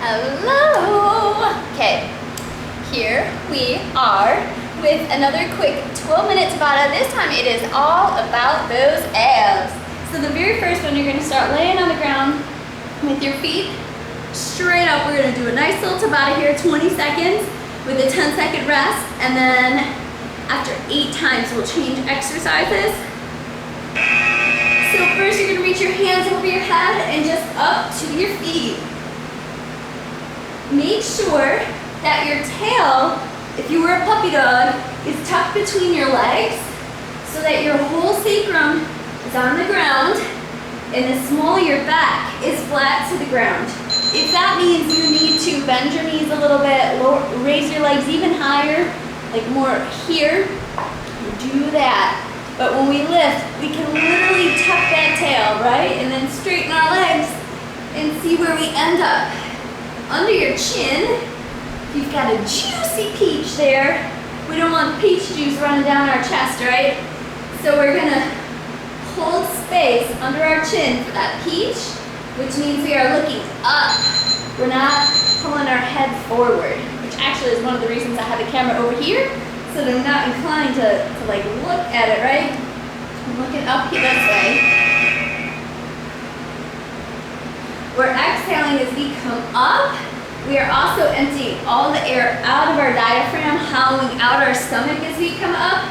Hello! Okay, here we are with another quick 12-minute Tabata. This time it is all about those abs. So the very first one, you're gonna start laying on the ground with your feet straight up. We're gonna do a nice little Tabata here, 20 seconds with a 10-second rest. And then after 8 times, we'll change exercises. So first you're gonna reach your hands over your head and just up to your feet. Make sure that your tail, if you were a puppy dog, is tucked between your legs so that your whole sacrum is on the ground and the small of your back is flat to the ground. If that means you need to bend your knees a little bit, raise your legs even higher, like more here, do that. But when we lift, we can literally tuck that tail, right? And then straighten our legs and see where we end up. Under your chin, you've got a juicy peach there. We don't want peach juice running down our chest, right? So we're gonna hold space under our chin for that peach, which means we are looking up. We're not pulling our head forward, which actually is one of the reasons I have the camera over here, so that I'm not inclined to like look at it, right? I'm looking up here this way. We're exhaling as we come up. We are also emptying all the air out of our diaphragm, hollowing out our stomach as we come up.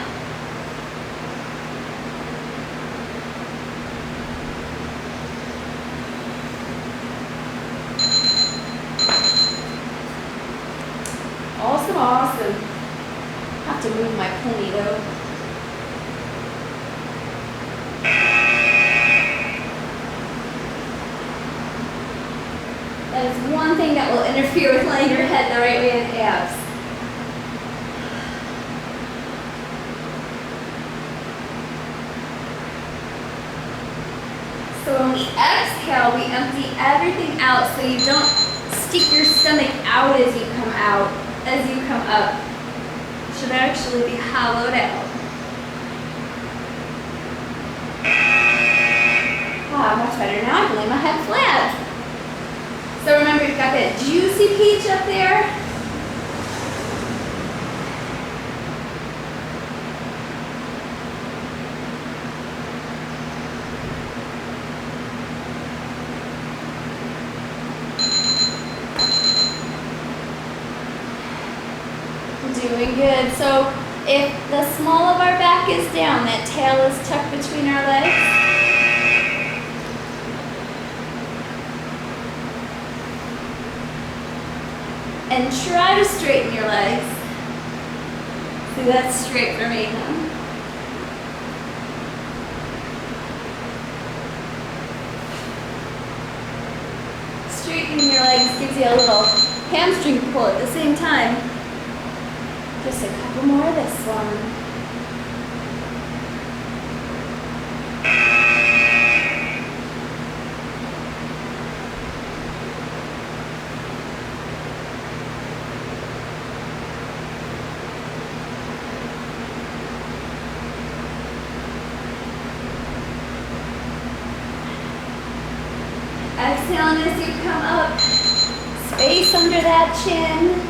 Awesome, awesome. I have to move my pony though. That is one thing that will interfere with laying your head the right way in abs. So when we exhale, we empty everything out so you don't stick your stomach out as you come out, as you come up. It should actually be hollowed out. Wow, much better. Now I can lay my head flat. So remember, you've got that juicy peach up there. Doing good. So if the small of our back is down, that tail is tucked between our legs. And try to straighten your legs. See, that's straight for me, huh? Straightening your legs gives you a little hamstring pull at the same time. Just a couple more of this one. Exhaling as you come up, space under that chin.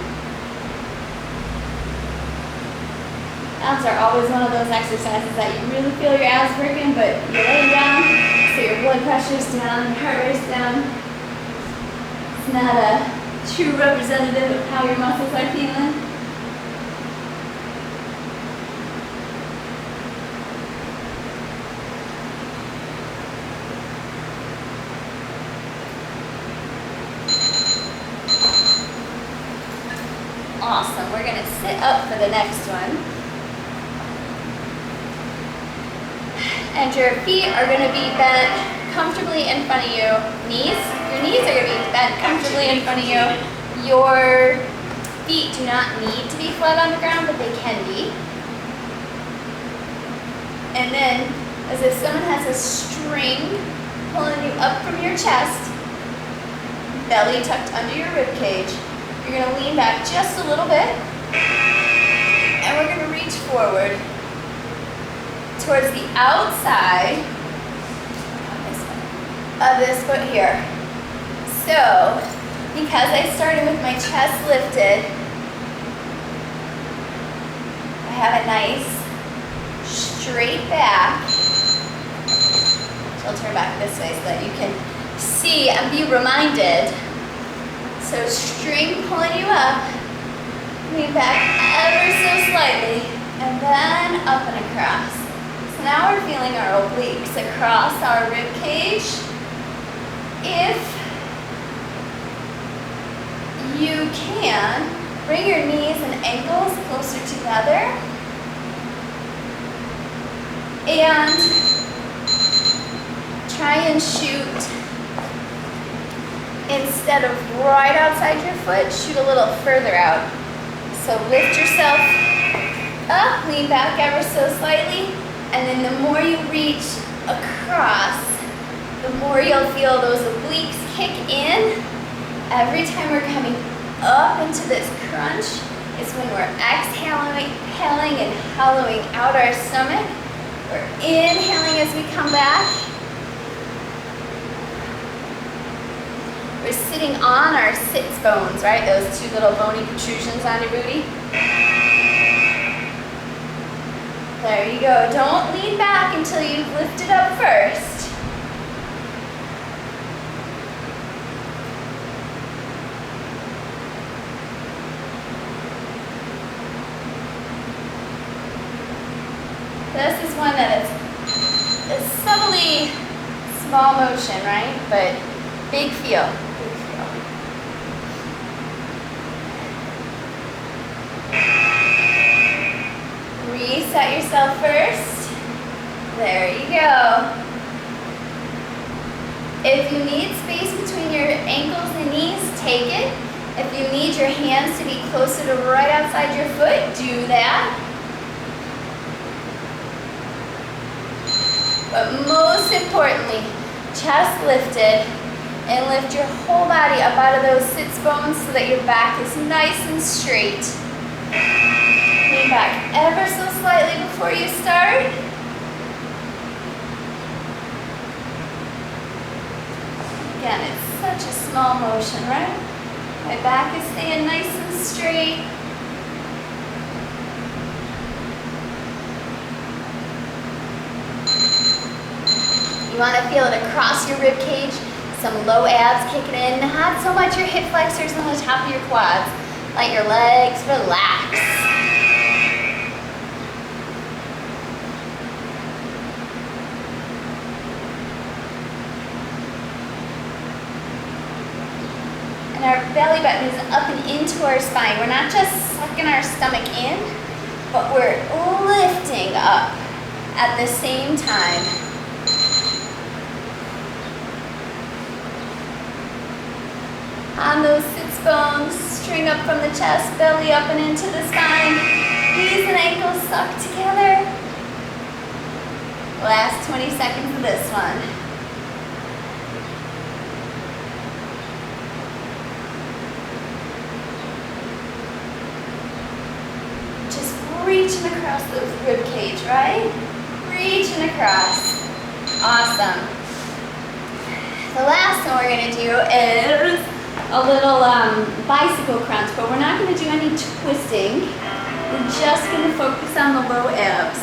Abs are always one of those exercises that you really feel your abs working, but you're laying down, so your blood pressure's down, your heart rate's down. It's not a true representative of how your muscles are feeling. Awesome. We're going to sit up for the next one. And your feet are going to be bent comfortably in front of you. Your knees are going to be bent comfortably in front of you. Your feet do not need to be flat on the ground, but they can be. And then, as if someone has a string pulling you up from your chest, belly tucked under your rib cage. You're going to lean back just a little bit, and we're going to reach forward towards the outside of this foot here. So Because I started with my chest lifted, I have a nice straight back. So I'll turn back this way so that you can see and be reminded. So string pulling you up, lean back ever so slightly, and then up and across. So now we're feeling our obliques across our rib cage. If you can, bring your knees and ankles closer together. And try and shoot, instead of right outside your foot, shoot a little further out. So lift yourself up, lean back ever so slightly, and then the more you reach across, the more you'll feel those obliques kick in. Every time we're coming up into this crunch is when we're exhaling and hollowing out our stomach. We're inhaling as we come back. We're sitting on our sits bones, right? Those two little bony protrusions on your booty. There you go. Don't lean back until you've lifted up first. This is one that is a subtly small motion, right? But big feel. Big feel. Reset yourself first. There you go. If you need space between your ankles and knees, take it. If you need your hands to be closer to right outside your foot, do that. But most importantly, chest lifted, and lift your whole body up out of those sits bones so that your back is nice and straight. Lean back ever so slightly before you start. Again, it's such a small motion, right? My back is staying nice and straight. You want to feel it across your rib cage, some low abs kicking in, not so much your hip flexors on the top of your quads. Let your legs relax. And our belly button is up and into our spine. We're not just sucking our stomach in, but we're lifting up at the same time. On those sits bones, string up from the chest, belly up and into the spine. Knees and ankles suck together. Last 20 seconds of this one. Just reaching across those rib cage, right? Reaching across. Awesome. The last one we're going to do is a little bicycle crunch, but we're not going to do any twisting. We're just going to focus on the low abs.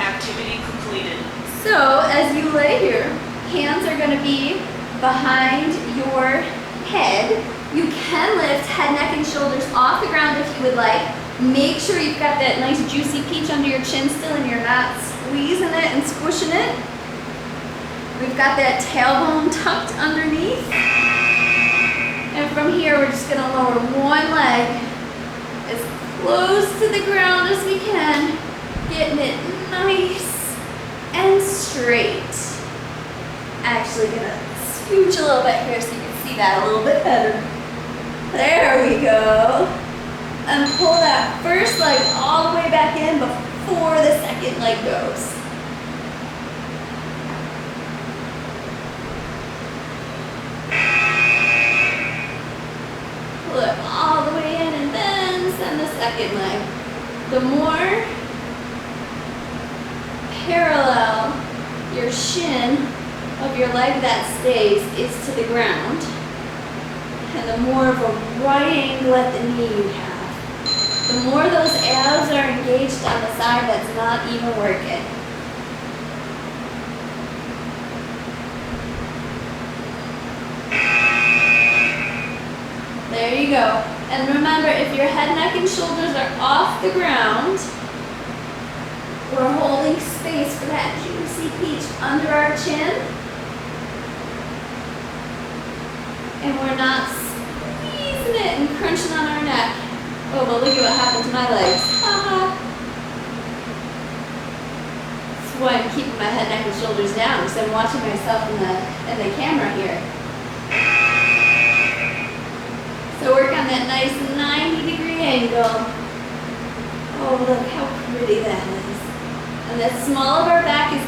Activity completed. So as you lay here, hands are going to be behind your head. You can lift head, neck, and shoulders off the ground if you would like. Make sure you've got that nice juicy peach under your chin still and you're not squeezing it and squishing it. We've got that tailbone tucked underneath. And from here, we're just gonna lower one leg as close to the ground as we can, getting it nice and straight. Actually gonna scooch a little bit here so you can see that a little bit better. There we go. And pull that first leg all the way back in before the second leg goes. Pull it all the way in and then send the second leg. The more parallel your shin of your leg that stays is to the ground, and the more of a right angle at the knee you have. The more those abs are engaged on the side that's not even working. There you go. And remember, if your head, neck, and shoulders are off the ground, we're holding space for that juicy peach under our chin. And we're not squeezing it and crunching on our neck. Oh, but look at what happened to my legs. That's why I'm keeping my head, neck, and shoulders down, because I'm watching myself in the camera here. So work on that nice 90-degree angle. Oh, look how pretty that is. And the small of our back is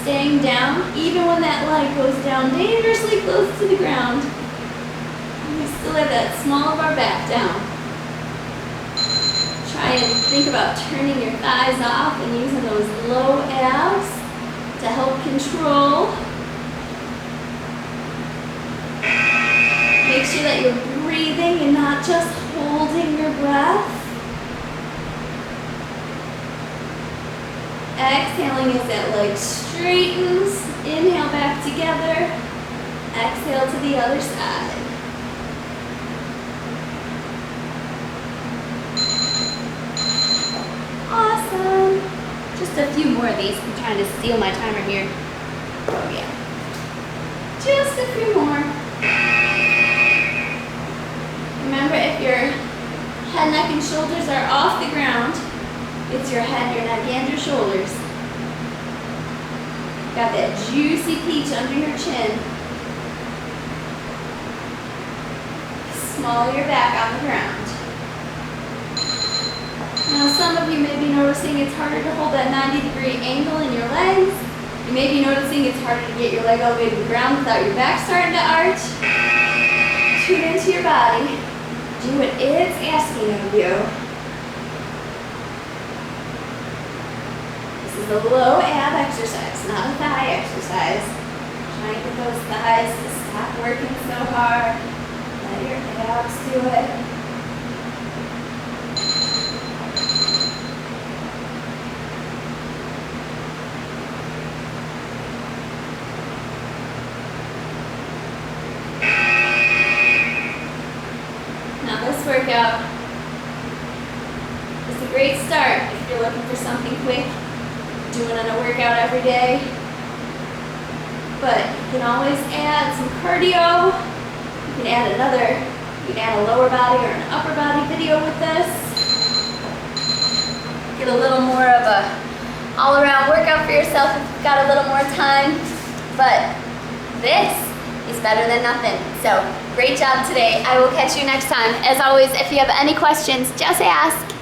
staying down, even when that leg goes down dangerously close to the ground. We still have that small of our back down. Try and think about turning your thighs off and using those low abs to help control. Make sure that you're breathing and not just holding your breath. Exhaling as that leg straightens. Inhale back together. Exhale to the other side. Awesome. Just a few more of these. I'm trying to steal my timer here. Oh yeah. Just a few more. Remember, if your head, neck, and shoulders are off the ground, it's your head, your neck, and your shoulders. Got that juicy peach under your chin. Small your back on the ground. Now some of you may be noticing it's harder to hold that 90-degree angle in your legs. You may be noticing it's harder to get your leg elevated to the ground without your back starting to arch. Tune into your body. Do what it's asking of you. This is a low ab exercise, not a thigh exercise. Try and get those thighs to stop working so hard. Let your abs do it. Workout. It's a great start if you're looking for something quick, doing on a workout every day. But you can always add some cardio. You can add a lower body or an upper body video with this. Get a little more of a all-around workout for yourself if you've got a little more time. But this is better than nothing. So great job today. I will catch you next time. As always, if you have any questions, just ask.